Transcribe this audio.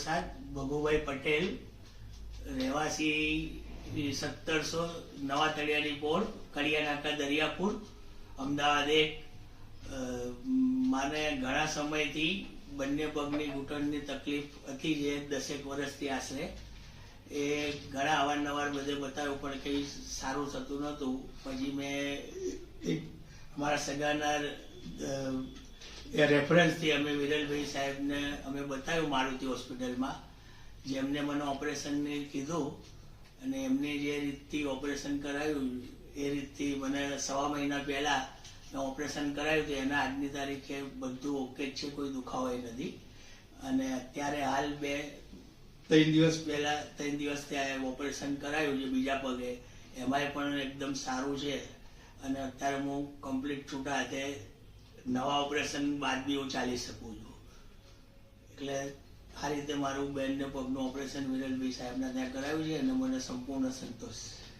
પ્રસાદ ભગુભાઈ પટેલ, રહેવાસી 1700 નવા તળિયાની પોળ, કડિયાનાકા, દરિયાપુર, અમદાવાદ 1। માને ઘણા સમયથી બંને પગની ઘૂંટણની તકલીફ હતી, જે 10 વર્ષથી આશરે। એ ઘણા અવારનવાર બધે બતાવ્યું પણ કંઈ સારું થતું નહોતું। પછી મેં અમારા સગાના રેફરન્સથી અમે વિરલભાઈ સાહેબને અમે બતાવ્યું મારુતિ હોસ્પિટલમાં, જેમને મને ઓપરેશનની કીધું અને એમને જે રીતથી ઓપરેશન કરાવ્યું એ રીતથી મને 1.5 મહિના પહેલાં ઓપરેશન કરાવ્યું તો એના આજની તારીખે બધું ઓકે જ છે, કોઈ દુખાવો નથી। અને અત્યારે હાલ 3 દિવસ ત્યાં ઓપરેશન કરાયું છે બીજા પગે, એમાંય પણ એકદમ સારું છે। અને અત્યારે હું કમ્પ્લીટ છૂટા હાથે નવા ઓપરેશન બાદ બી હું ચાલી શકું છું। એટલે આ રીતે મારું બેનને પગનું ઓપરેશન વિરલભાઈ સાહેબના ત્યાં કરાવ્યું છે અને મને સંપૂર્ણ સંતોષ છે।